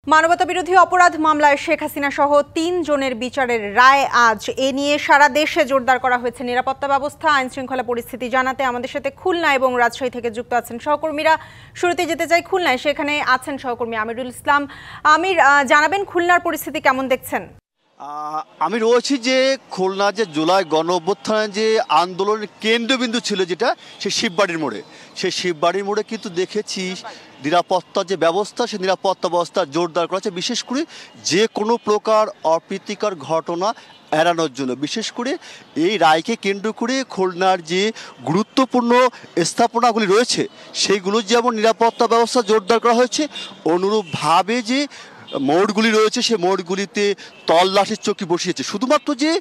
মানবতাবিরোধী অপরাধ মামলায় শেখ হাসিনা সহ ৩ জনের বিচারের রায় আজ। এ নিয়ে সারা দেশে জোরদার করা হয়েছে নিরাপত্তা ব্যবস্থা। আইন শৃঙ্খলা পরিস্থিতি জানাতে আমাদের সাথে খুলনা এবং রাজশাহী থেকে যুক্ত আছেন সহকর্মীরা। শুরুতে যেতে চাই খুলনায়, সেখানে আছেন সহকর্মী আমিরুল ইসলাম। আমির, জানাবেন খুলনার পরিস্থিতি কেমন দেখছেন? আমি রয়েছি যে খুলনা যে জুলাই গণ অভ্যুত্থানের যে আন্দোলনের কেন্দ্রবিন্দু ছিল যেটা সেই শিববাড়ির মোড়ে, সেই শিববাড়ির মোড়ে কিন্তু দেখেছি নিরাপত্তা যে ব্যবস্থা, সেই নিরাপত্তা ব্যবস্থা জোরদার করা হচ্ছে, বিশেষ করে যে কোনো প্রকার অপ্রীতিকর ঘটনা এড়ানোর জন্য। বিশেষ করে এই রায়কে কেন্দ্র করে খুলনার যে গুরুত্বপূর্ণ স্থাপনাগুলি রয়েছে সেইগুলো যেমন নিরাপত্তা ব্যবস্থা জোরদার করা হয়েছে, অনুরূপভাবে যে মোড়গুলি রয়েছে সেই মোড়গুলিতে তল্লাশির চৌকি বসিয়েছে। শুধুমাত্র যে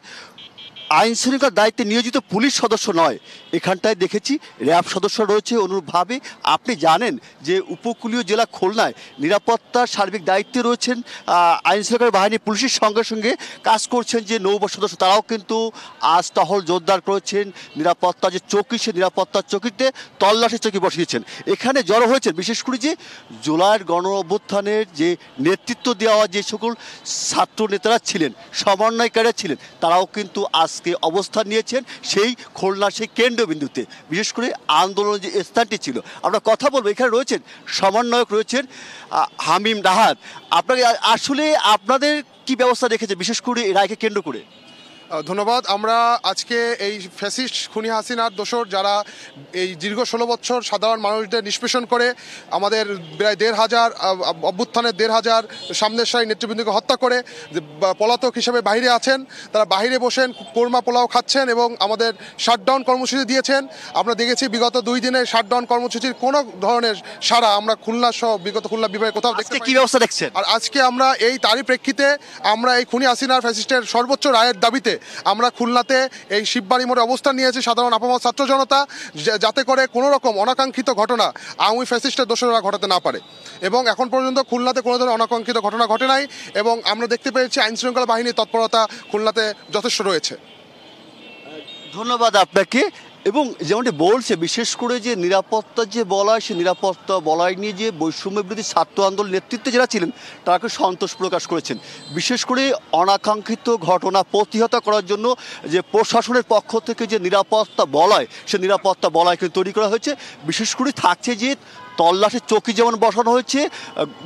আইন শৃঙ্খলার দায়িত্বে নিয়োজিত পুলিশ সদস্য নয়, এখানটায় দেখেছি র্যাব সদস্য রয়েছে। অনুরূপভাবে আপনি জানেন যে উপকূলীয় জেলা খুলনায় নিরাপত্তার সার্বিক দায়িত্বে রয়েছেন আইন শৃঙ্খলা বাহিনী, পুলিশের সঙ্গে সঙ্গে কাজ করছেন যে নৌবাহিনী সদস্য, তারাও কিন্তু আজ টহল জোরদার করেছেন। নিরাপত্তা যে চৌকি, সে নিরাপত্তার চৌকিতে তল্লাশির চৌকি বসিয়েছেন। এখানে জড়ো হয়েছেন বিশেষ করে যে জুলাইয়ের গণ অভ্যুত্থানের যে নেতৃত্ব দেওয়া যে সকল ছাত্র নেতারা ছিলেন, সমন্বয়কারীরা ছিলেন, তারাও কিন্তু আজকে অবস্থান নিয়েছেন সেই খুলনার সেই কেন্দ্রবিন্দুতে। বিশেষ করে আন্দোলনের যে স্থানটি ছিল, আমরা কথা বলবো, এখানে রয়েছেন সমন্বয়ক, রয়েছেন হামিম রাহাত। আপনাকে আসলে আপনাদের কি ব্যবস্থা রেখেছে বিশেষ করে এই রায়কে কেন্দ্র করে? ধন্যবাদ। আমরা আজকে এই ফ্যাসিস্ট খুনি হাসিনার দোসর যারা এই দীর্ঘ 16 বছর সাধারণ মানুষদের নিষ্পেষণ করে আমাদের প্রায় 1,500 অভ্যুত্থানের 1,500 সামনের সারি নেতৃবৃন্দকে হত্যা করে পলাতক হিসেবে বাইরে আছেন, তারা বাইরে বসেন কোরমা পোলাও খাচ্ছেন এবং আমাদের শাটডাউন কর্মসূচি দিয়েছেন। আমরা দেখেছি বিগত 2 দিনের শাটডাউন কর্মসূচির কোনো ধরনের সাড়া আমরা খুলনা সহ বিগত খুলনা বিভাগে কোথাও দেখতে পাইনি। কি ব্যবস্থা দেখছেন? আর আজকে আমরা তারই প্রেক্ষিতে আমরা এই খুনি হাসিনার ফ্যাসিস্টের সর্বোচ্চ রায়ের দাবিতে আমরা খুলনাতে এই শিববাড়ি মোড়ে অবস্থান নিয়েছি সাধারণ আপামর ছাত্র জনতা, যাতে করে কোনো রকম অনাকাঙ্ক্ষিত ঘটনা আওয়ামী ফ্যাসিস্টের দোসরেরা ঘটাতে না পারে। এবং এখন পর্যন্ত খুলনাতে কোনো ধরনের অনাকাঙ্ক্ষিত ঘটনা ঘটে নাই এবং আমরা দেখতে পেয়েছি আইন শৃঙ্খলা বাহিনীর তৎপরতা খুলনাতে যথেষ্ট রয়েছে। ধন্যবাদ আপনাকে। এবং যেমনটি বলছে, বিশেষ করে যে নিরাপত্তা যে বলয়, সে নিরাপত্তা বলয় নিয়ে যে বৈষম্য বিরোধী ছাত্র আন্দোলন নেতৃত্বে যারা ছিলেন তারাকে সন্তোষ প্রকাশ করেছেন। বিশেষ করে অনাকাঙ্ক্ষিত ঘটনা প্রতিহত করার জন্য যে প্রশাসনের পক্ষ থেকে যে নিরাপত্তা বলয়, সে নিরাপত্তা বলয়কে তৈরি করা হয়েছে। বিশেষ করে থাকছে যে তল্লাশির চৌকি যেমন বসানো হয়েছে,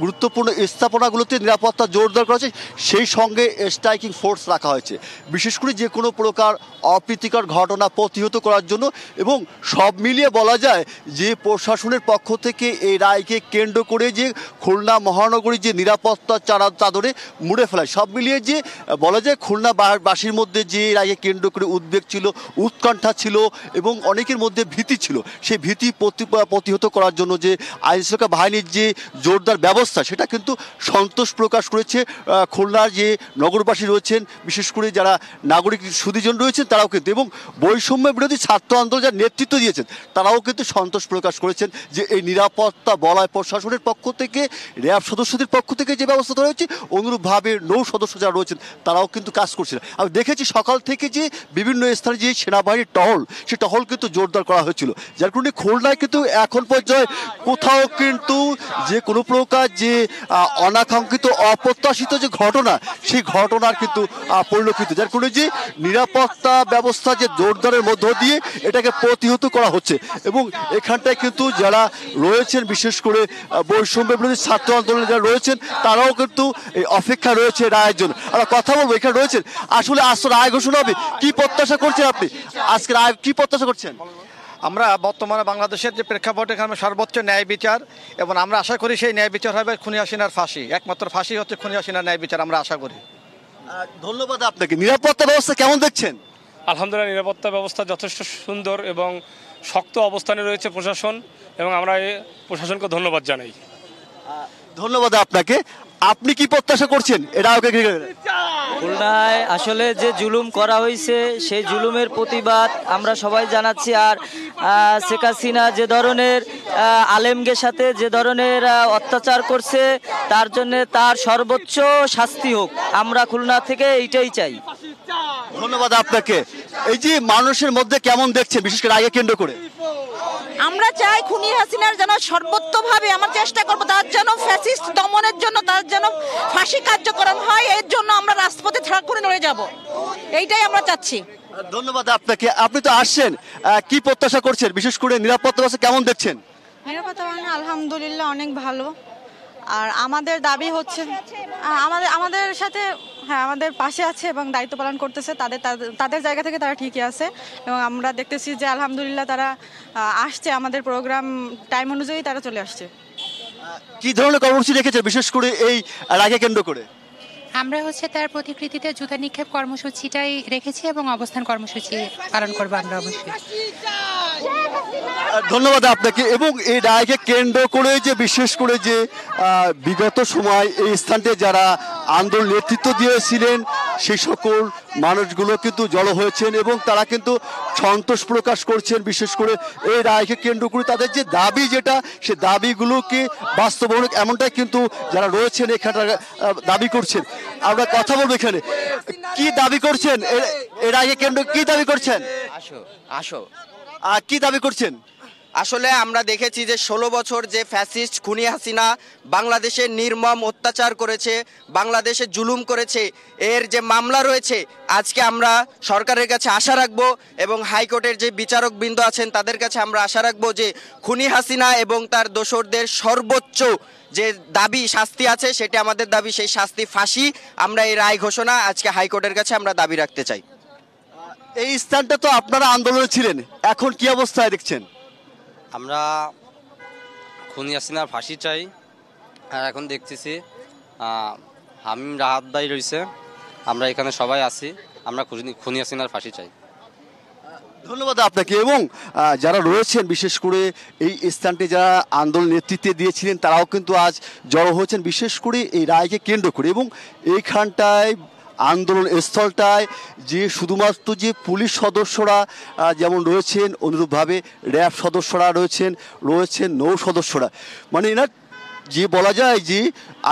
গুরুত্বপূর্ণ স্থাপনাগুলোতে নিরাপত্তা জোরদার করা হয়েছে, সেই সঙ্গে স্ট্রাইকিং ফোর্স রাখা হয়েছে বিশেষ করে যে কোনো প্রকার অপ্রীতিকর ঘটনা প্রতিহত করার জন্য। এবং সব মিলিয়ে বলা যায় যে প্রশাসনের পক্ষ থেকে এই রায়কে কেন্দ্র করে যে খুলনা মহানগরীর যে নিরাপত্তা চাদরে মুড়ে ফেলায়, সব মিলিয়ে যে বলা যায় খুলনাবাসীর মধ্যে যে রায়কে কেন্দ্র করে উদ্বেগ ছিল, উৎকণ্ঠা ছিল এবং অনেকের মধ্যে ভীতি ছিল, সেই ভীতি প্রতিহত করার জন্য যে আইন শৃঙ্খলা বাহিনীর যে জোরদার ব্যবস্থা, সেটা কিন্তু সন্তোষ প্রকাশ করেছে খুলনার যে নগরবাসী রয়েছেন, বিশেষ করে যারা নাগরিক সুধীজন রয়েছেন তারাও কিন্তু, এবং বৈষম্য বিরোধী ছাত্র আন্দোলন যারা নেতৃত্ব দিয়েছেন তারাও কিন্তু সন্তোষ প্রকাশ করেছেন যে এই নিরাপত্তা বলয় প্রশাসনের পক্ষ থেকে, র্যাব সদস্যদের পক্ষ থেকে যে ব্যবস্থা ধরা হয়েছে, অনুরূপভাবে নৌ সদস্য যারা রয়েছেন তারাও কিন্তু কাজ করছেন। আমি দেখেছি সকাল থেকে যে বিভিন্ন স্থানে যে সেনাবাহিনীর টহল, সেই টহল কিন্তু জোরদার করা হয়েছিল, যার কারণে খুলনায় কিন্তু এখন পর্যায়ে কোথাও কিন্তু যে কোনো প্রকার যে অনাকাঙ্ক্ষিত অপ্রত্যাশিত যে ঘটনা, সেই ঘটনার কিন্তু পরিলক্ষিত, যার কারণে যে নিরাপত্তা ব্যবস্থা যে জোরদারের মধ্য দিয়ে এটাকে প্রতিহত করা হচ্ছে। এবং এখানটায় কিন্তু যারা রয়েছেন, বিশেষ করে বৈষম্য বিরোধী ছাত্র আন্দোলনে যারা রয়েছেন, তারাও কিন্তু এই অপেক্ষা রয়েছে রায়ের জন্য। আমরা কথা বলবো, এখানে রয়েছেন, আসলে আজকে রায় ঘোষণা হবে, কি প্রত্যাশা করছেন আপনি? আজকে রায় কি প্রত্যাশা করছেন? আমরা বর্তমানে বাংলাদেশের যে প্রেক্ষাপট, এখানে সর্বোচ্চ ন্যায় বিচার, এবং আমরা আশা করি সেই ন্যায় বিচার হবে খুনি হাসিনার ফাঁসি। একমাত্র ফাঁসি হচ্ছে খুনি হাসিনার ন্যায় বিচার, আমরা আশা করি। ধন্যবাদ আপনাকে। নিরাপত্তা ব্যবস্থা কেমন দেখছেন? আলহামদুলিল্লাহ, নিরাপত্তা ব্যবস্থা যথেষ্ট সুন্দর এবং শক্ত অবস্থানে রয়েছে প্রশাসন, এবং আমরা এই প্রশাসনকে ধন্যবাদ জানাই। ধন্যবাদ আপনাকে। আপনি কি প্রত্যাশা করছেন এটা? খুলনায় আসলে যে জুলুম করা হয়েছে সেই জুলুমের প্রতিবাদ আমরা সবাই জানাচ্ছি। আর শেখ হাসিনা যে ধরনের আলেমদের সাথে যে ধরনের অত্যাচার করছে, তার জন্য তার সর্বোচ্চ শাস্তি হোক, আমরা খুলনা থেকে এইটাই চাই। ধন্যবাদ আপনাকে। এই যে মানুষের মধ্যে কেমন দেখছে বিশেষ করে আগে কেন্দ্র করে? আমরা চাই খুনি হাসিনার যেন সর্বোচ্চভাবে আমরা চেষ্টা করবো তার যেন ফ্যাসিস্ট দমনের জন্য তার যেন ফাঁসি কার্যকরম হয়, এর জন্য আমরা রাজপথে ছাড়া করে নড়ে যাব, এইটাই আমরা চাচ্ছি। ধন্যবাদ আপনাকে। আপনি তো আসছেন, কি প্রত্যাশা করছেন, বিশেষ করে নিরাপত্তা ব্যবস্থা কেমন দেখছেন? নিরাপত্তা বাহিনী আলহামদুলিল্লাহ অনেক ভালো। আর আমাদের দাবি হচ্ছে আমাদের সাথে, হ্যাঁ আমাদের পাশে আছে এবং দায়িত্ব পালন করতেছে, তাদের জায়গা থেকে তারা ঠিকই আছে এবং আমরা দেখতেছি যে আলহামদুলিল্লাহ তারা আসছে, আমাদের প্রোগ্রাম টাইম অনুযায়ী তারা চলে আসছে। কি ধরনের কর্মসূচি রেখেছে বিশেষ করে এই রায়কে কেন্দ্র করে? আমরা তার প্রতিকৃতিতে জুতা নিক্ষেপ কর্মসূচিটাই রেখেছি এবং অবস্থান কর্মসূচি পালন করবো আমরা অবশ্যই। ধন্যবাদ আপনাকে। এবং এই রায়কে কেন্দ্র করে যে বিশেষ করে যে বিগত সময় এই স্থানটি যারা আন্দোলন নেতৃত্ব দিয়েছিলেন সেই সকল মানুষগুলো কিন্তু জড়ো হয়েছেন এবং তারা কিন্তু সন্তোষ প্রকাশ করছেন বিশেষ করে এই রায়কে কেন্দ্র করে তাদের যে দাবি, যেটা সে দাবিগুলোকে বাস্তবায়ন এমনটাই কিন্তু যারা রয়েছেন এখানে দাবি করছেন। আমরা কথা বলবো এখানে, কি দাবি করছেন এই রায়কে কেন্দ্র, কি দাবি করছেন? আসো কি দাবি করছেন? আসলে আমরা দেখেছি যে 16 বছর যে ফ্যাসিস্ট খুনি হাসিনা বাংলাদেশে নির্মম অত্যাচার করেছে, বাংলাদেশে জুলুম করেছে, এর যে মামলা রয়েছে আজকে আমরা সরকারের কাছে আশা রাখবো এবং হাইকোর্টের যে বিচারকবৃন্দ আছেন তাদের কাছে আমরা আশা রাখবো যে খুনি হাসিনা এবং তার দোসরদের সর্বোচ্চ যে দাবি শাস্তি আছে সেটা আমাদের দাবি, সেই শাস্তি ফাঁসি। আমরা এই রায় ঘোষণা আজকে হাইকোর্টের কাছে আমরা দাবি রাখতে চাই। এই স্থানটা তো আপনারা আন্দোলনে ছিলেন, এখন কি অবস্থায় দেখছেন? আমরা খুনি হাসিনার ফাঁসি চাই, আর এখন দেখতেছি হামিম রাহাত ভাই রয়েছে, আমরা এখানে সবাই আছি, আমরা খুনি হাসিনার ফাঁসি চাই। ধন্যবাদ আপনাকে। এবং যারা রয়েছেন বিশেষ করে এই স্থানটি যারা আন্দোলন নেতৃত্বে দিয়েছিলেন তারাও কিন্তু আজ জড়ো হয়েছেন বিশেষ করে এই রায়কে কেন্দ্র করে। এবং এইখানটায় আন্দোলন স্থলটায় যে শুধুমাত্র যে পুলিশ সদস্যরা যেমন রয়েছেন, অনুরূপভাবে র্যাব সদস্যরা রয়েছেন নৌ সদস্যরা, মানে এনার যে বলা যায় যে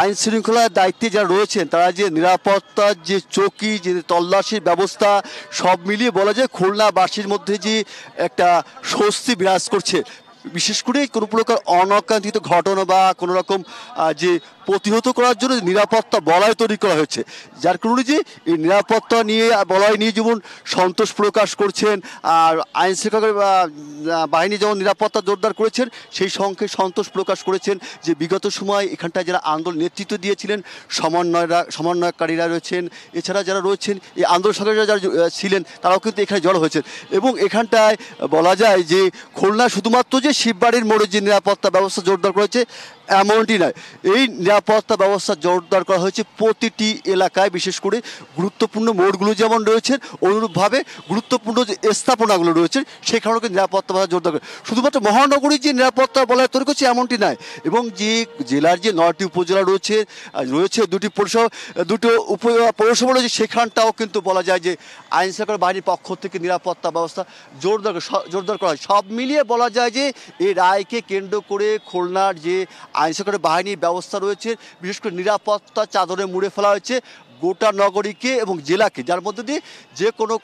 আইন শৃঙ্খলার দায়িত্বে যারা রয়েছেন তারা যে নিরাপত্তার যে চৌকি, যে তল্লাশির ব্যবস্থা, সব মিলিয়ে বলা যায় খুলনাবাসীর মধ্যে যে একটা স্বস্তি বিরাজ করছে। বিশেষ করে কোনো প্রকার অনাকাঙ্ক্ষিত ঘটনা বা কোনো রকম যে প্রতিহত করার জন্য নিরাপত্তা বলয় তৈরি করা হয়েছে, যার কারণে যে এই নিরাপত্তা নিয়ে বলয় নিয়ে যেমন সন্তোষ প্রকাশ করছেন আর আইন শৃঙ্খলা বাহিনী যেমন নিরাপত্তা জোরদার করেছেন, সেই সঙ্গে সন্তোষ প্রকাশ করেছেন যে বিগত সময় এখানটায় যারা আন্দোলন নেতৃত্ব দিয়েছিলেন সমন্বয়কারীরা রয়েছেন, এছাড়া যারা রয়েছেন এই আন্দোলন সংগ্রামীরা যারা ছিলেন তারাও কিন্তু এখানে জড়ো হয়েছেন। এবং এখানটায় বলা যায় যে খুলনা শুধুমাত্র যে শিববাড়ির মোড়ে যে নিরাপত্তা ব্যবস্থা জোরদার করেছে এমনটি নয়, এই নিরাপত্তা ব্যবস্থা জোরদার করা হয়েছে প্রতিটি এলাকায়, বিশেষ করে গুরুত্বপূর্ণ মোড়গুলো যেমন রয়েছে অনুরূপভাবে গুরুত্বপূর্ণ যে স্থাপনাগুলো রয়েছে সেখানেও নিরাপত্তা ব্যবস্থা জোরদার করে। শুধুমাত্র মহানগরীর যে নিরাপত্তা বলয় তৈরি করছে এমনটি নয়, এবং যে জেলার যে 9টি উপজেলা রয়েছে 2টি পৌরসভা রয়েছে সেখানটাও কিন্তু বলা যায় যে আইন শৃঙ্খলা বাহিনীর পক্ষ থেকে নিরাপত্তা ব্যবস্থা জোরদার করা হয়। সব মিলিয়ে বলা যায় যে এই রায়কে কেন্দ্র করে খুলনার যে আইন শৃঙ্খলা বাহিনীর ব্যবস্থা রয়েছে বিশেষ করে নিরাপত্তা চাদরে মুড়ে ফেলা হয়েছে গোটা নগরীকে এবং জেলাকে, যার মধ্যে দিয়ে যে কোনো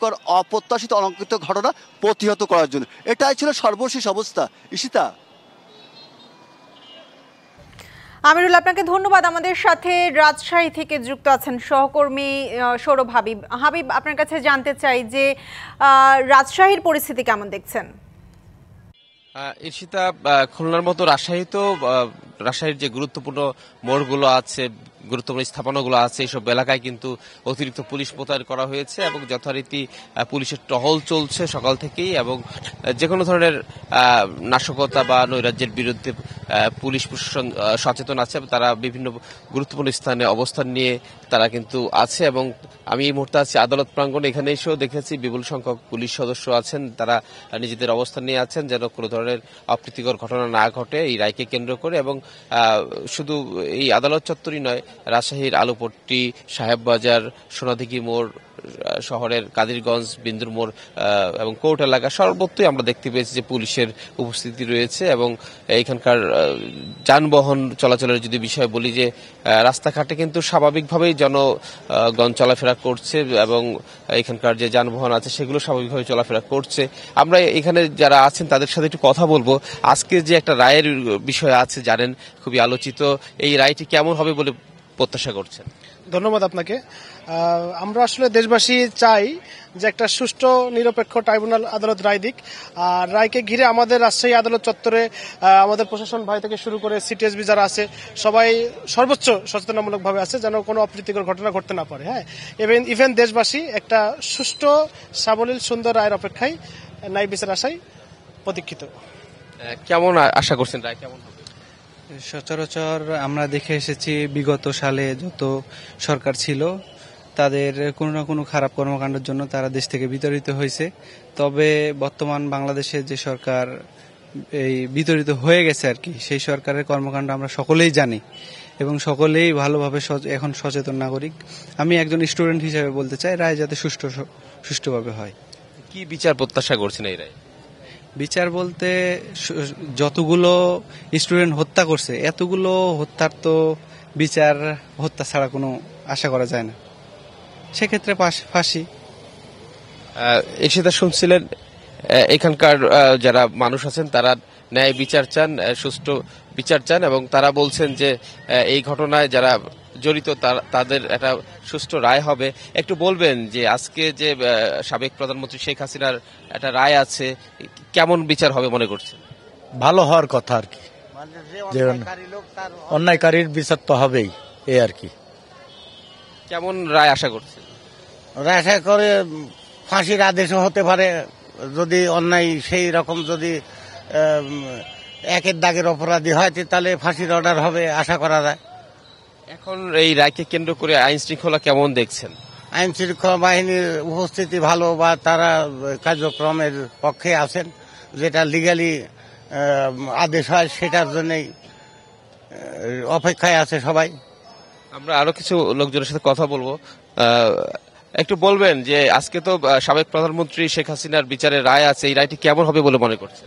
অপ্রত্যাশিত অনাকাঙ্ক্ষিত ঘটনা প্রতিহত করার জন্য। এটাই ছিল সর্বশেষ অবস্থা। ঈশিতা। আমিরুল, আপনাকে ধন্যবাদ। আমাদের সাথে রাজশাহী থেকে যুক্ত আছেন সহকর্মী সৌরভ হাবিব। হাবিব, আপনার কাছে জানতে চাই যে রাজশাহীর পরিস্থিতি কেমন দেখছেন? ঈশিতা, খুলনার মতো রাজশাহীর যে গুরুত্বপূর্ণ মোড়গুলো আছে, গুরুত্বপূর্ণ স্থাপনাগুলো আছে, এইসব এলাকায় কিন্তু অতিরিক্ত পুলিশ মোতায়েন করা হয়েছে এবং যথারীতি পুলিশের টহল চলছে সকাল থেকেই। এবং যে কোনো ধরনের নাশকতা বা নৈরাজ্যের বিরুদ্ধে পুলিশ প্রশাসন সচেতন আছে, তারা বিভিন্ন গুরুত্বপূর্ণ স্থানে অবস্থান নিয়ে তারা কিন্তু আছে। এবং আমি এই মুহূর্তে আছি আদালত প্রাঙ্গণে, এখানে এসেও দেখেছি বিপুল সংখ্যক পুলিশ সদস্য আছেন, তারা নিজেদের অবস্থান নিয়ে আছেন যেন কোনো ধরনের অপ্রীতিকর ঘটনা না ঘটে এই রায়কে কেন্দ্র করে। এবং শুধু এই আদালত চত্বরই নয়, রাজশাহীর আলুপট্টি, সাহেববাজার, সোনাদিঘি মোড়, শহরের কাদিরগঞ্জ, বিন্দুর মোড় এবং কোর্ট এলাকা সর্বত্রই আমরা দেখতে পেয়েছি যে পুলিশের উপস্থিতি রয়েছে এবং এখানকার যানবাহন চলাচলের যদি বিষয় বলি যে রাস্তাঘাটে কিন্তু স্বাভাবিকভাবেই জনগণ চলাফেরা করছে এবং এখানকার যে যানবাহন আছে সেগুলো স্বাভাবিকভাবে চলাফেরা করছে। আমরা এখানে যারা আছেন তাদের সাথে একটু কথা বলবো। আজকে যে একটা রায়ের বিষয় আছে জানেন, খুবই আলোচিত, এই রায়টি কেমন হবে বলে প্রত্যাশা করছেন? ধন্যবাদ আপনাকে। আমরা আসলে দেশবাসী চাই যে একটা সুষ্ঠু নিরপেক্ষ ট্রাইব্যুনাল আদালত রায় দিক। আর রায়কে ঘিরে আমাদের রাজশাহী আদালত চত্বরে আমাদের প্রশাসন ভাই থেকে শুরু করে সিটিএসবি যারা আছে সবাই সর্বোচ্চ সচেতনামূলকভাবে আছে যেন কোনো অপ্রীতিকর ঘটনা ঘটতে না পারে। হ্যাঁ, ইভেন দেশবাসী একটা সুষ্ঠু সাবলীল সুন্দর রায়ের অপেক্ষায় ন্যায় বিচার আশায় প্রতীক্ষিত। কেমন আশা করছেন রায় কেমন হবে? সচরাচর আমরা দেখে এসেছি বিগত সালে যত সরকার ছিল তাদের কোনো না কোনো খারাপ কর্মকাণ্ডের জন্য তারা দেশ থেকে বিতাড়িত হয়েছে। তবে বর্তমান বাংলাদেশের যে সরকার এই বিতাড়িত হয়ে গেছে আর কি, সেই সরকারের কর্মকাণ্ড আমরা সকলেই জানি এবং সকলেই ভালোভাবে এখন সচেতন নাগরিক। আমি একজন স্টুডেন্ট হিসেবে বলতে চাই রায় যাতে সুষ্ঠুভাবে হয়। কি বিচার প্রত্যাশা করছেন এই রায়? বিচার বলতে যতগুলো স্টুডেন্ট হত্যা করছে এতগুলো হত্যার তো বিচার হত্যা ছাড়া কোনো আশা করা যায় না, সেক্ষেত্রে ফাঁসি। সেটা শুনছিলেন এখানকার যারা মানুষ আছেন তারা ন্যায় বিচার চান, সুষ্ঠু বিচার চান এবং তারা বলছেন যে এই ঘটনায় যারা জড়িত তাদের একটা সুষ্ঠু রায় হবে। একটু বলবেন যে আজকে যে সাবেক প্রধানমন্ত্রী শেখ হাসিনার একটা রায় আছে, কেমন বিচার হবে মনে করছেন? ভালো হওয়ার কথা আর কি, যে অন্যায়কারীর বিচার তো হবেই, এই আর কি। কেমন রায় আশা করছেন? রায় আশা করে ফাঁসির আদেশও হতে পারে যদি অন্যায় সেই রকম যদি একের দাগের অপরাধী হয় তাহলে ফাঁসির অর্ডার হবে আশা করা যায়। এখন এই রায়কে কেন্দ্র করে আইন শৃঙ্খলা কেমন দেখছেন? আইন শৃঙ্খলা বাহিনীর উপস্থিতি ভালো বা তারা কার্যক্রমের পক্ষে আছেন, যেটা লিগালি আদেশ হয় সেটার জন্যই অপেক্ষায় আছে সবাই। আমরা আরো কিছু লোকজনের সাথে কথা বলবো। একটু বলবেন যে আজকে তো সাবেক প্রধানমন্ত্রী শেখ হাসিনার বিচারের রায় আছে, এই রায়টি কেমন হবে বলে মনে করছেন?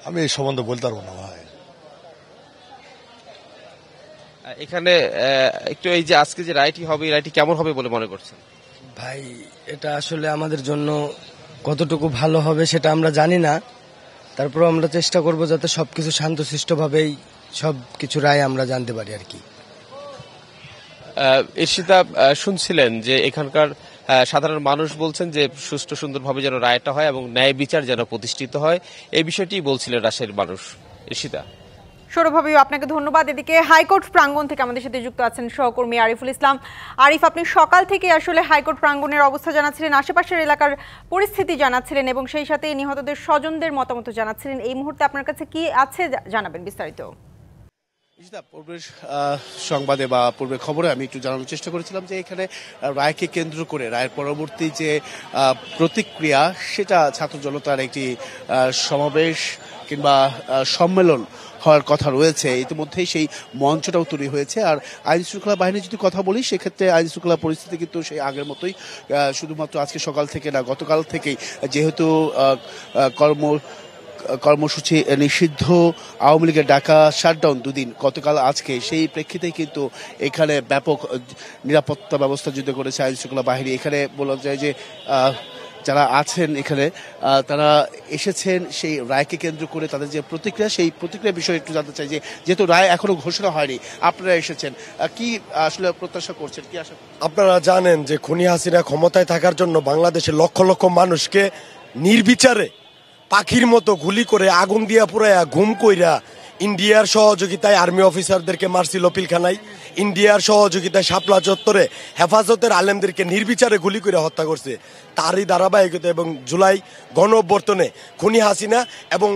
আমি এই সম্বন্ধে বলতে পারবো না ভাই। এখানে একটু এই যে আজকে যে রায়টি হবে, এই রায়টি কেমন হবে বলে মনে করছেন? ভাই এটা আসলে আমাদের জন্য কতটুকু ভালো হবে সেটা আমরা জানি না, তারপর আমরা চেষ্টা করব যাতে সবকিছু শান্তশিষ্টভাবেই সবকিছু রায় আমরা জানতে পারি আর কি। ঈর্ষিতা, শুনছিলেন যে এখানকার সাধারণ মানুষ বলছেন যে সুষ্ঠু সুন্দরভাবে যেন রায়টা হয় এবং ন্যায় বিচার যেন প্রতিষ্ঠিত হয়, এই বিষয়টি বলছিলেন রাজশাহীর মানুষ। ঈর্ষিতা, সৌরভভাবে আপনাকে ধন্যবাদ। এদিকে হাইকোর্ট প্রাঙ্গণ থেকে আমাদের সাথে যুক্ত আছেন সহকর্মী আরিফুল ইসলাম। আরিফ, আপনি সকাল থেকে আসলে হাইকোর্ট প্রাঙ্গণের অবস্থা জানাচ্ছিলেন, আশেপাশের এলাকার পরিস্থিতি জানাচ্ছিলেন এবং সেই সাথে নিহতদের স্বজনদের মতামত জানাচ্ছিলেন। এই মুহূর্তে আপনার কাছে কি আছে জানাবেন বিস্তারিত? পূর্বের সংবাদে বা পূর্বের খবরে আমি একটু জানানোর চেষ্টা করেছিলাম যে এখানে রায়কে কেন্দ্র করে রায়ের পরবর্তী যে প্রতিক্রিয়া, সেটা ছাত্র জনতার একটি সমাবেশ কিংবা সম্মেলন হওয়ার কথা রয়েছে। ইতিমধ্যেই সেই মঞ্চটাও তৈরি হয়েছে। আর আইন শৃঙ্খলা বাহিনীর যদি কথা বলি, সেক্ষেত্রে আইন শৃঙ্খলা পরিস্থিতি কিন্তু সেই আগের মতোই, শুধুমাত্র আজকে সকাল থেকে না, গতকাল থেকেই যেহেতু কর্মসূচি নিষিদ্ধ, আওয়ামী লীগের ডাকা শাটডাউন দুদিন, গতকাল আজকে, সেই প্রেক্ষিতে কিন্তু এখানে ব্যাপক নিরাপত্তা ব্যবস্থা যুদ্ধ করেছে আইন শৃঙ্খলা বাহিনী। এখানে বলা যায় যে যারা আছেন এখানে তারা এসেছেন সেই রায়কে কেন্দ্র করে, তাদের যে প্রতিক্রিয়া, সেই প্রতিক্রিয়ার বিষয়ে একটু জানতে চাই যে যেহেতু রায় এখনো ঘোষণা হয়নি, আপনারা এসেছেন, কি আসলে প্রত্যাশা করছেন, কি আশা? আপনারা জানেন যে খুনি হাসিনা ক্ষমতায় থাকার জন্য বাংলাদেশের লক্ষ লক্ষ মানুষকে নির্বিচারে পাখির মতো গুলি করে আগুন দিয়া পুরাইয়া ঘুম কইরা ইন্ডিয়ার সহযোগিতায় আর্মি অফিসারদেরকে মারছিল পিলখানায়, ইন্ডিয়ার সহযোগিতায় শাপলা চত্বরে হেফাজতের আলেমদেরকে নির্বিচারে গুলি করে হত্যা করছে। তারই ধারাবাহিকতা এবং জুলাই গণ অভ্যর্থনে খুনি হাসিনা এবং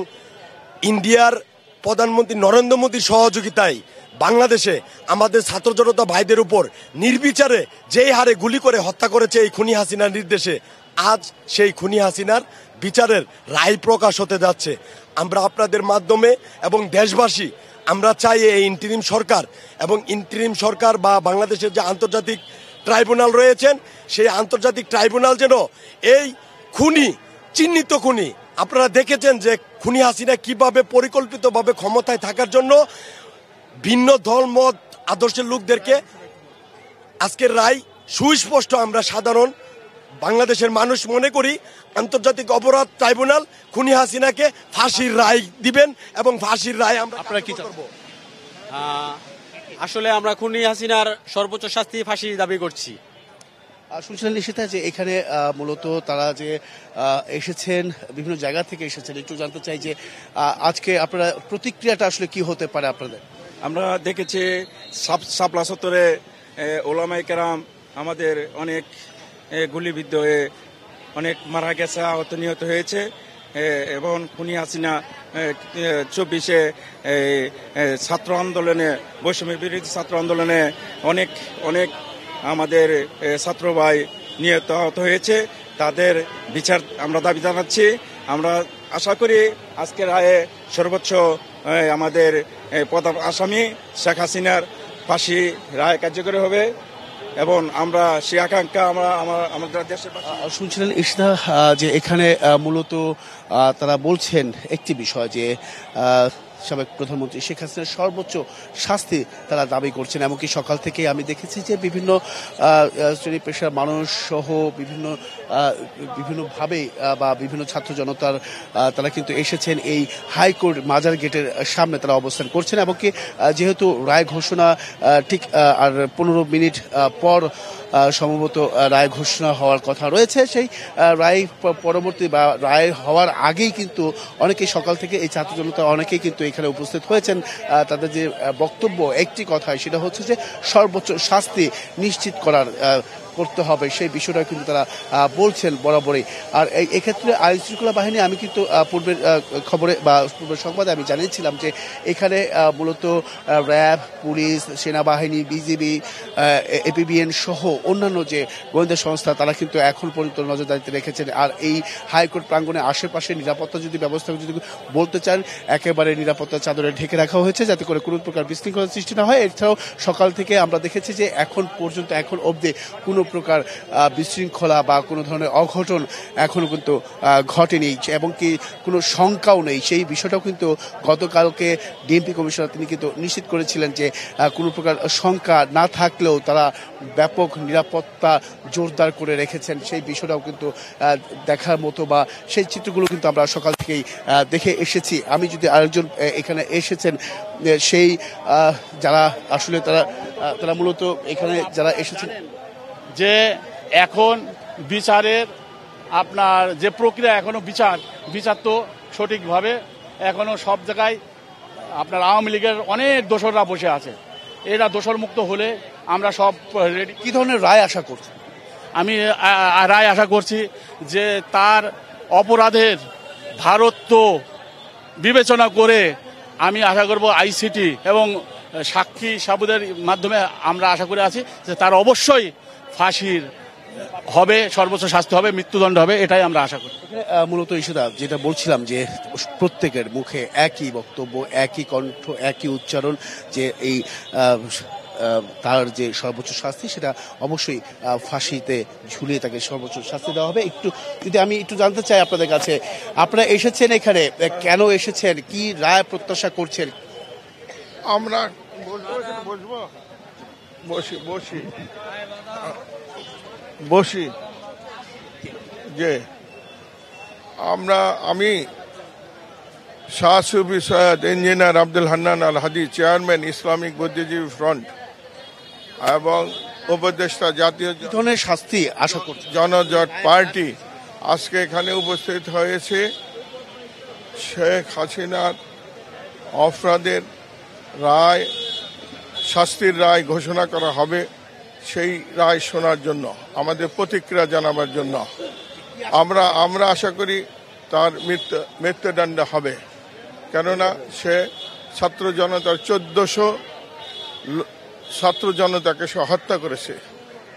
ইন্ডিয়ার প্রধানমন্ত্রী নরেন্দ্র মোদীর সহযোগিতায় বাংলাদেশে আমাদের ছাত্র জনতা ভাইদের উপর নির্বিচারে যেই হারে গুলি করে হত্যা করেছে এই খুনি হাসিনার নির্দেশে, আজ সেই খুনি হাসিনার বিচারের রায় প্রকাশ হতে যাচ্ছে। আমরা আপনাদের মাধ্যমে এবং দেশবাসী আমরা চাই এই ইন্টারিম সরকার এবং ইন্টারিম সরকার বা বাংলাদেশের যে আন্তর্জাতিক ট্রাইব্যুনাল রয়েছেন, সেই আন্তর্জাতিক ট্রাইব্যুনাল যেন এই খুনি, চিহ্নিত খুনি, আপনারা দেখেছেন যে খুনি হাসিনা কিভাবে পরিকল্পিতভাবে ক্ষমতায় থাকার জন্য ভিন্ন দল মত আদর্শের লোকদেরকে, আজকের রায় সুস্পষ্ট। আমরা সাধারণ বাংলাদেশের মানুষ মনে করি আন্তর্জাতিক অপরাধ ট্রাইব্যুনাল খুনি হাসিনাকে ফাঁসির রায় দিবেন এবং ফাঁসির রায় আমরা কি করব। আসলে আমরা খুনি হাসিনার সর্বোচ্চ শাস্তি ফাঁসি দাবি করছি। শুনছিলেন নিশিতা যে এখানে মূলত তারা যে এসেছেন বিভিন্ন জায়গা থেকে এসেছেন, একটু জানতে চাই যে আজকে আপনারা প্রতিক্রিয়াটা আসলে কি হতে পারে আপনাদের? আমরা দেখেছি শাপলা চত্বরে ওলামায়ে কেরাম আমাদের অনেক গুলিবিদ্ধ হয়ে অনেক মারা গেছে, আহত নিহত হয়েছে এবং খুনি হাসিনা 24-এ ছাত্র আন্দোলনে, বৈষম্য বিরোধী ছাত্র আন্দোলনে অনেক অনেক আমাদের ছাত্র ভাই নিহত আহত হয়েছে। তাদের বিচার আমরা দাবি জানাচ্ছি। আমরা আশা করি আজকের রায়ে সর্বোচ্চ আমাদের প্রধান আসামি শেখ হাসিনার ফাঁসি রায় কার্যকরী হবে এবং আমরা সেই আকাঙ্ক্ষা আমাদের দেশের। শুনছিলেন ইশতা যে এখানে মূলত তারা বলছেন একটি বিষয় যে সাবেক প্রধানমন্ত্রী শেখ হাসিনার সর্বোচ্চ শাস্তি তারা দাবি করছেন। এমনকি সকাল থেকে আমি দেখেছি যে বিভিন্ন শ্রেণী পেশার মানুষ সহ বিভিন্নভাবে বা বিভিন্ন ছাত্র জনতার তারা কিন্তু এসেছেন এই হাইকোর্ট মাজার গেটের সামনে তারা অবস্থান করছেন। এমনকি যেহেতু রায় ঘোষণা ঠিক আর 15 মিনিট পর সম্ভবত রায় ঘোষণা হওয়ার কথা রয়েছে, সেই রায় পরবর্তী বা রায় হওয়ার আগেই কিন্তু অনেকেই সকাল থেকে এই ছাত্র জনতা অনেকেই কিন্তু এখানে উপস্থিত হয়েছেন। তাদের যে বক্তব্য একটি কথাই, সেটা হচ্ছে যে সর্বোচ্চ শাস্তি নিশ্চিত করতে হবে, সেই বিষয়টা কিন্তু তারা বলছেন বরাবরই। আর এক্ষেত্রে আইন শৃঙ্খলা বাহিনী, আমি কিন্তু পূর্বের খবরে বা পূর্বের সংবাদে আমি জানিয়েছিলাম যে এখানে মূলত র্যাব, পুলিশ, সেনাবাহিনী, বিজিবি, এপিবিএন সহ অন্যান্য যে গোয়েন্দা সংস্থা তারা কিন্তু এখন পর্যন্ত নজরদারিতে রেখেছেন। আর এই হাইকোর্ট প্রাঙ্গণে আশেপাশে নিরাপত্তা যদি ব্যবস্থা যদি বলতে চান, একেবারে নিরাপত্তা চাদরে ঢেকে রাখা হয়েছে যাতে করে কোনো প্রকার বিশৃঙ্খলার সৃষ্টি না হয়। এছাড়াও সকাল থেকে আমরা দেখেছি যে এখন অবধি কোনো প্রকার বিশৃঙ্খলা বা কোনো ধরনের অঘটন এখনো কিন্তু ঘটেনি এবং কি কোনো শঙ্কাও নেই। সেই বিষয়টাও কিন্তু গতকালকে ডিএমপি কমিশনার তিনি কিন্তু নিশ্চিত করেছিলেন যে কোনো প্রকার শঙ্কা না থাকলেও তারা ব্যাপক নিরাপত্তা জোরদার করে রেখেছেন। সেই বিষয়টাও কিন্তু দেখার মতো বা সেই চিত্রগুলো কিন্তু আমরা সকাল থেকেই দেখে এসেছি। আমি যদি আরেকজন এখানে এসেছেন সেই যারা আসলে তারা মূলত এখানে যারা এসেছেন যে এখন বিচারের আপনার যে প্রক্রিয়া, এখনো বিচার তো সঠিকভাবে এখনো সব জায়গায় আপনার আওয়ামী লীগের অনেক দোসররা বসে আছে। এরা দোষর মুক্ত হলে আমরা সব রেডি। কি ধরনের রায় আশা করছি? আমি রায় আশা করছি যে তার অপরাধের ধারত্ব বিবেচনা করে আমি আশা করব আইসিটি এবং সাক্ষী সাবুদের মাধ্যমে আমরা আশা করে আছি যে তার অবশ্যই ফাঁসির হবে, সর্বোচ্চ শাস্তি হবে, মৃত্যুদণ্ড হবে, এটাই আমরা আশা করি। মূলত ইস্যুটা যেটা বলছিলাম যে প্রত্যেকের মুখে একই বক্তব্য, একই কণ্ঠ, একই উচ্চারণ যে এই তার যে সর্বোচ্চ শাস্তি সেটা অবশ্যই ফাঁসিতে ঝুলিয়ে তাকে সর্বোচ্চ শাস্তি দেওয়া হবে। আমি একটু জানতে চাই আপনাদের কাছে, আপনারা এসেছেন এখানে কেন এসেছেন, কি রায় প্রত্যাশা করছেন? আমরা বসি যে আমি শাহ সুফি সৈয়দ ইঞ্জিনিয়ার আব্দুল হান্নান আল হাদি, চেয়ারম্যান ইসলামিক বুদ্ধিজীবী ফ্রন্ট এবং উপদেষ্টা জাতীয় ধরনের শাস্তি আশা করছি জনজট পার্টি আজকে এখানে উপস্থিত হয়েছে। শেখ হাসিনার অপরাধের রায়, শাস্তির রায় ঘোষণা করা হবে, সেই রায় শোনার জন্য, আমাদের প্রতিক্রিয়া জানাবার জন্য। আমরা আশা করি তার মৃত্যুদণ্ড হবে, কেননা সে ছাত্র জনতার 1400 ছাত্র জনতাকে সে হত্যা করেছে।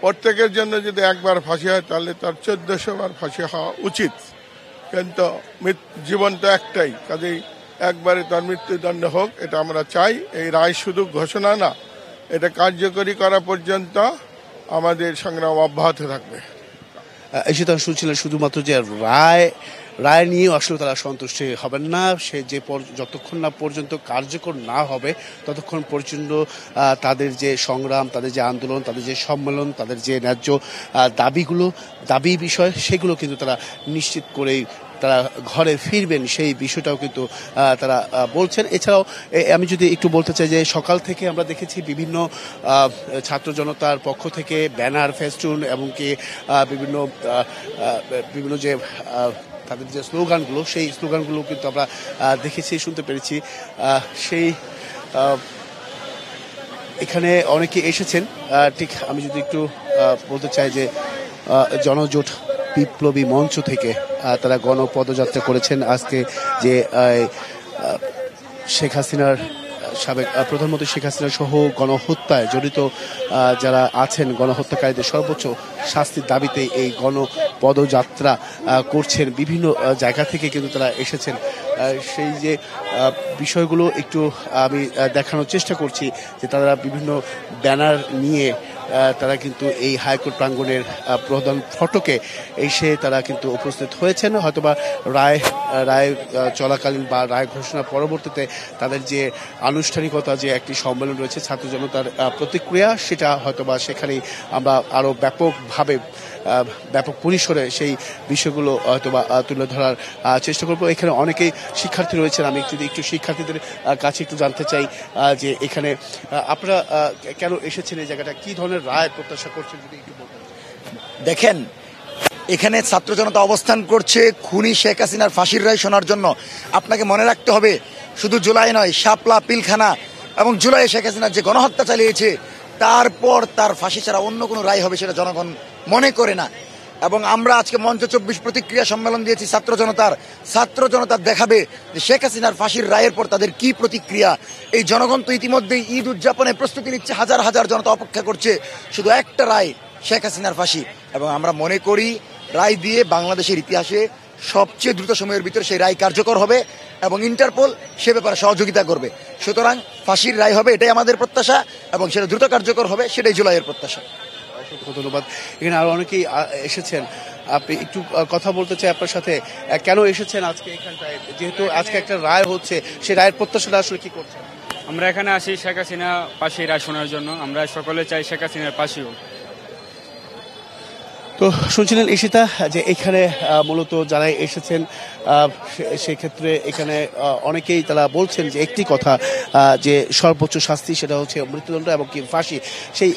প্রত্যেকের জন্য যদি একবার ফাঁসি হয় তাহলে তার 1400 বার ফাঁসি হওয়া উচিত, কিন্তু জীবন তো একটাই, কাজেই একবারে তার মৃত্যুদণ্ড হোক, এটা আমরা চাই। এই রায় শুধু ঘোষণা না, এটা কার্যকরী করা পর্যন্ত আমাদের সংগ্রাম অব্যাহত থাকবে। সেটা শুনছিলেন শুধুমাত্র যে রায় নিয়ে আসলে তারা সন্তুষ্ট হবেন না, সে যে যতক্ষণ না পর্যন্ত কার্যকর না হবে ততক্ষণ পর্যন্ত তাদের যে সংগ্রাম, তাদের যে আন্দোলন, তাদের যে সম্মেলন, তাদের যে ন্যায্য দাবি বিষয় সেগুলো কিন্তু তারা নিশ্চিত করেই তারা ঘরে ফিরবেন, সেই বিষয়টাও কিন্তু তারা বলছেন। এছাড়াও আমি যদি একটু বলতে চাই যে সকাল থেকে আমরা দেখেছি বিভিন্ন ছাত্র জনতার পক্ষ থেকে ব্যানার, ফেস্টুন এবং কি বিভিন্ন যে তাদের যে স্লোগানগুলো, সেই স্লোগানগুলো কিন্তু আমরা দেখেছি, শুনতে পেরেছি। এখানে অনেকে এসেছেন। ঠিক আমি যদি একটু বলতে চাই যে জনজোট বিপ্লবী মঞ্চ থেকে তারা গণপদযাত্রা করেছেন আজকে, যে শেখ হাসিনার সাবেক প্রধানমন্ত্রী শেখ হাসিনা সহ গণহত্যায় জড়িত যারা আছেন, গণহত্যাকারীদের সর্বোচ্চ শাস্তির দাবিতে এই গণপদযাত্রা করছেন। বিভিন্ন জায়গা থেকে কিন্তু তারা এসেছেন। সেই যে বিষয়গুলো একটু আমি দেখানোর চেষ্টা করছি যে তারা বিভিন্ন ব্যানার নিয়ে তারা কিন্তু এই হাইকোর্ট প্রাঙ্গণের প্রধান ফটকে এসে তারা কিন্তু উপস্থিত হয়েছেন। হয়তোবা রায় চলাকালীন বা রায় ঘোষণা পরবর্তীতে তাদের যে আনুষ্ঠানিকতা, যে একটি সম্মেলন রয়েছে ছাত্র জনতার প্রতিক্রিয়া, সেটা হয়তোবা সেখানেই আমরা আরও ব্যাপক পরিসরে সেই বিষয়গুলো হয়তোবা তুলে ধরার চেষ্টা করব। এখানে অনেকেই শিক্ষার্থী রয়েছেন। আমি যদি একটু শিক্ষার্থীদের কাছে একটু জানতে চাই যে এখানে আপনারা কেন এসেছেন, এই জায়গাটা কি ধরনের রায় প্রত্যাশা করছেন যদি একটু বলতেন। দেখেন, এখানে ছাত্র জনতা অবস্থান করছে খুনি শেখ হাসিনার ফাঁসির রায় শোনার জন্য। আপনাকে মনে রাখতে হবে, শুধু জুলাই নয়, শাপলা, পিলখানা এবং জুলাই শেখ হাসিনার যে গণহত্যা চালিয়েছে তারপর তার ফাঁসি ছাড়া অন্য কোনো রায় হবে সেটা জনগণ মনে করে না। এবং আমরা আজকে মঞ্চ 24 প্রতিক্রিয়া সম্মেলন দিয়েছি ছাত্র জনতা দেখাবে যে শেখ হাসিনার ফাঁসির রায়ের পর তাদের কি প্রতিক্রিয়া। এই জনগণ তো ইতিমধ্যেই ঈদ উদযাপনের প্রস্তুতি নিচ্ছে, হাজার হাজার জনতা অপেক্ষা করছে শুধু একটা রায়, শেখ হাসিনার ফাঁসি। এবং আমরা মনে করি রায় দিয়ে বাংলাদেশের ইতিহাসে সবচেয়ে দ্রুত সময়ের ভিতরে সেই রায় কার্যকর হবে এবং ইন্টারপোল সে ব্যাপারে সহযোগিতা করবে। সুতরাং ফাঁসির রায় হবে, এটাই আমাদের প্রত্যাশা, এবং সেটা দ্রুত কার্যকর হবে, সেটাই জুলাইয়ের প্রত্যাশা। অসংখ্য ধন্যবাদ। এখানে আরো অনেকেই এসেছেন, আপনি একটু কথা বলতে চাই আপনার সাথে। কেন এসেছেন আজকে এখানটায়, যেহেতু আজকে একটা রায় হচ্ছে, সেই রায়ের প্রত্যাশাটা আসলে কি করছেন? আমরা এখানে আসি শেখ হাসিনা ফাঁসি রায় শোনার জন্য। আমরা সকলে চাই শেখ হাসিনার ফাঁসি হোক। তো শুনছিলেন ঈশিতা যে এখানে মূলত যারা এসেছেন সেক্ষেত্রে এখানে অনেকেই তারা বলছেন যে একটি কথা, যে সর্বোচ্চ শাস্তি সেটা হচ্ছে মৃত্যুদণ্ড এবং কি ফাঁসি। সেই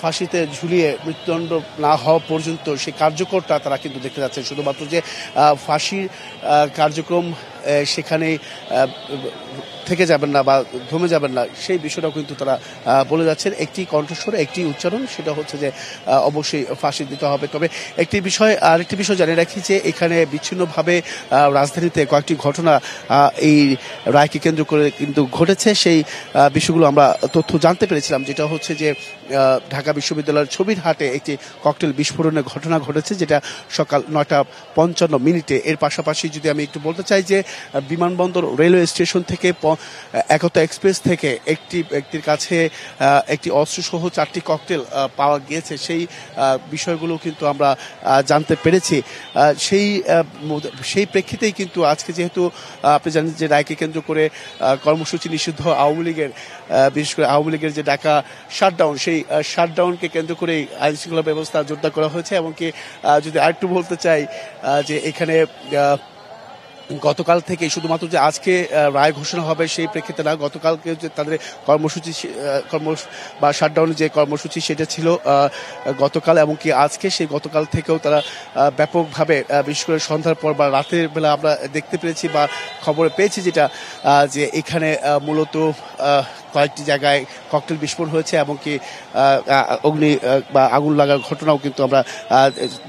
ফাঁসিতে ঝুলিয়ে মৃত্যুদণ্ড না হওয়া পর্যন্ত সেই কার্যকরটা তারা কিন্তু দেখতে যাচ্ছেন। শুধুমাত্র যে ফাঁসির কার্যক্রম সেখানে থেকে যাবেন না বা থমে যাবেন না, সেই বিষয়টাও কিন্তু তারা বলে যাচ্ছেন। একটি কণ্ঠস্বর, একটি উচ্চারণ, সেটা হচ্ছে যে অবশ্যই ফাঁসি দিতে হবে। তবে আরেকটি বিষয় জানিয়ে রাখি যে এখানে বিচ্ছিন্নভাবে রাজধানীতে কয়েকটি ঘটনা এই রায়কে কেন্দ্র করে কিন্তু ঘটেছে। সেই বিষয়গুলো আমরা তথ্য জানতে পেরেছিলাম, যেটা হচ্ছে যে ঢাকা বিশ্ববিদ্যালয়ের ছবির হাটে একটি ককটেল বিস্ফোরণের ঘটনা ঘটেছে, যেটা সকাল 9:55। এর পাশাপাশি যদি আমি একটু বলতে চাই যে বিমানবন্দর রেলওয়ে স্টেশন থেকে একতা এক্সপ্রেস থেকে একটি ব্যক্তির কাছে একটি অস্ত্রসহ 4টি ককটেল পাওয়া গিয়েছে। সেই বিষয়গুলো কিন্তু আমরা জানতে পেরেছি। সেই প্রেক্ষিতেই কিন্তু আজকে যেহেতু আপনি জানেন যে রায়কে কেন্দ্র করে কর্মসূচি নিষিদ্ধ আওয়ামী লীগের, বিশেষ করে আওয়ামী লীগের যে ঢাকা শাটডাউন, সেই শাটডাউনকে কেন্দ্র করেই আইন শৃঙ্খলা ব্যবস্থা জোরদার করা হয়েছে। এমনকি যদি আরেকটু বলতে চাই যে এখানে গতকাল থেকে, শুধুমাত্র যে আজকে রায় ঘোষণা হবে সেই প্রেক্ষিতে না, গতকালকে যে তাদের কর্মসূচি বা শাটডাউনের যে কর্মসূচি সেটা ছিল গতকাল, এমনকি আজকে সেই গতকাল থেকেও তারা ব্যাপকভাবে, বিশেষ করে সন্ধ্যার পর বা রাতের বেলা আমরা দেখতে পেরেছি বা খবরে পেয়েছি যেটা, যে এখানে মূলত কয়েকটি জায়গায় ককটেল বিস্ফোরণ হয়েছে, এমনকি অগ্নি বা আগুন লাগার ঘটনাও কিন্তু আমরা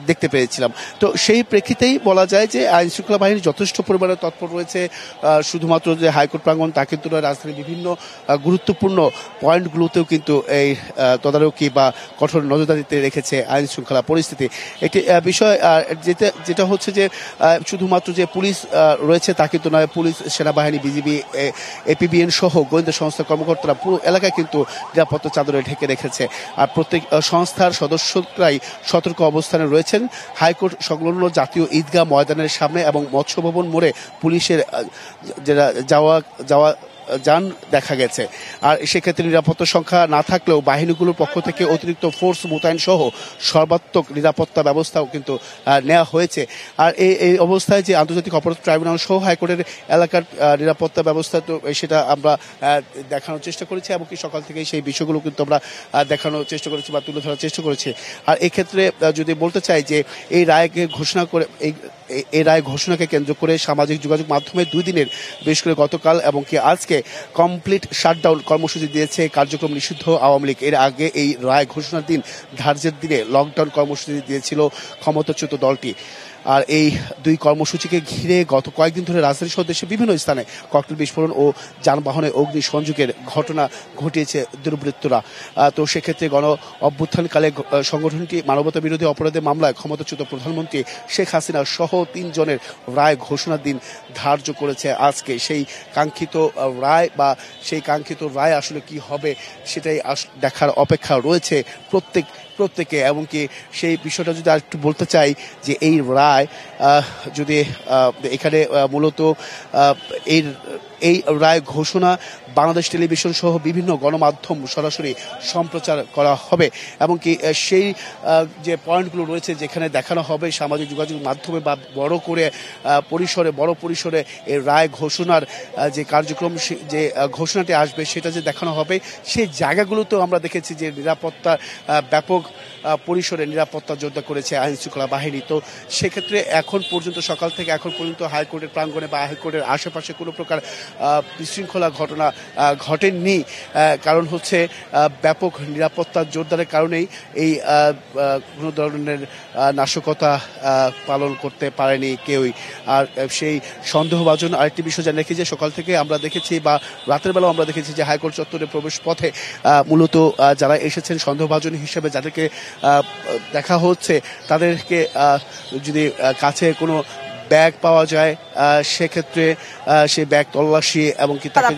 দেখতে পেয়েছিলাম। তো সেই প্রেক্ষিতেই বলা যায় যে আইন শৃঙ্খলা বাহিনী যথেষ্ট পরিমাণে তৎপর রয়েছে। শুধুমাত্র যে হাইকোর্ট প্রাঙ্গণ তা কিন্তু নয়, রাজধানীর বিভিন্ন গুরুত্বপূর্ণ পয়েন্টগুলোতেও কিন্তু এই তদারকি বা কঠোর নজরদারিতে রেখেছে আইন শৃঙ্খলা পরিস্থিতি। একটি বিষয় যেটা হচ্ছে যে শুধুমাত্র যে পুলিশ রয়েছে তা কিন্তু নয়, পুলিশ, সেনাবাহিনী, বিজিবি, এপিবিএন সহ গোয়েন্দা সংস্থার কর্মকর্তা কর্মকর্তারা পুরো এলাকায় কিন্তু নিরাপত্তা চাদরে ঢেকে রেখেছে। আর প্রত্যেক সংস্থার সদস্যরাই সতর্ক অবস্থানে রয়েছেন। হাইকোর্ট সংলগ্ন জাতীয় ঈদগাহ ময়দানের সামনে এবং মৎস্য ভবন মোড়ে পুলিশের যাওয়া যান দেখা গেছে। আর সেক্ষেত্রে নিরাপত্তা সংখ্যা না থাকলেও বাহিনীগুলোর পক্ষ থেকে অতিরিক্ত ফোর্স মোতায়েন সহ সর্বাত্মক নিরাপত্তা ব্যবস্থাও কিন্তু নেওয়া হয়েছে। আর এই অবস্থায় যে আন্তর্জাতিক অপরাধ ট্রাইব্যুনাল সহ হাইকোর্টের এলাকার নিরাপত্তা ব্যবস্থা, তো সেটা আমরা দেখানোর চেষ্টা করেছি এবং কি সকাল থেকে সেই বিষয়গুলো কিন্তু আমরা দেখানোর চেষ্টা করেছি বা তুলে ধরার চেষ্টা করেছি। আর এক্ষেত্রে যদি বলতে চাই যে এই রায়কে ঘোষণা করে এই রায় ঘোষণাকে কেন্দ্র করে সামাজিক যোগাযোগ মাধ্যমে 2 দিনের, বিশেষ করে গতকাল এবং কি আজকে কমপ্লিট শাটডাউন কর্মসূচি দিয়েছে কার্যক্রম নিষিদ্ধ আওয়ামী লীগ। এর আগে এই রায় ঘোষণার দিন ধার্যের দিনে লকডাউন কর্মসূচি দিয়েছিল ক্ষমতাচ্যুত দলটি। আর এই 2 কর্মসূচিকে ঘিরে গত কয়েকদিন ধরে রাজধানী সহ দেশের বিভিন্ন স্থানে ককটেল বিস্ফোরণ ও যানবাহনে অগ্নি সংযোগের ঘটনা ঘটিয়েছে দুর্বৃত্তরা। তো সেক্ষেত্রে গণ অভ্যুত্থানকালে সংগঠনটি মানবতা বিরোধী অপরাধের মামলায় ক্ষমতাচ্যুত প্রধানমন্ত্রী শেখ হাসিনা সহ 3 জনের রায় ঘোষণার দিন ধার্য করেছে আজকে। সেই কাঙ্ক্ষিত রায় বা সেই কাঙ্ক্ষিত রায় আসলে কি হবে সেটাই দেখার অপেক্ষা রয়েছে প্রত্যেকে। এমনকি সেই বিষয়টা যদি আর একটু বলতে চাই যে এই রায় যদি এখানে মূলত এই রায় ঘোষণা বাংলাদেশ টেলিভিশন সহ বিভিন্ন গণমাধ্যম সরাসরি সম্প্রচার করা হবে এবং কি সেই যে পয়েন্টগুলো রয়েছে যেখানে দেখানো হবে সামাজিক যোগাযোগ মাধ্যমে বা বড় পরিসরে এই রায় ঘোষণার যে কার্যক্রম, যে ঘোষণাটি আসবে সেটা যে দেখানো হবে, সেই জায়গাগুলোতেও আমরা দেখেছি যে নিরাপত্তা ব্যাপক পরিসরে নিরাপত্তা জোরদার করেছে আইন শৃঙ্খলা বাহিনী। তো সেক্ষেত্রে এখন পর্যন্ত সকাল থেকে এখন পর্যন্ত হাইকোর্টের প্রাঙ্গণে বা হাইকোর্টের আশেপাশে কোনো প্রকার বিশৃঙ্খলা ঘটনা ঘটেনি। কারণ হচ্ছে ব্যাপক নিরাপত্তা জোরদারের কারণেই এই কোনো ধরনের নাশকতা পালন করতে পারেনি কেউই। আর সেই সন্দেহভাজন আরেকটি বিষয় জানা রেখে যে সকাল থেকে আমরা দেখেছি বা রাতের বেলাও আমরা দেখেছি যে হাইকোর্ট চত্বরে প্রবেশ পথে মূলত যারা এসেছেন সন্দেহভাজন হিসেবে যাদেরকে দেখা হচ্ছে, তাদেরকে যদি কাছে কোনো ব্যাগ পাওয়া যায় সেক্ষেত্রে সেই ব্যাগ তল্লাশি এবং কি তাকে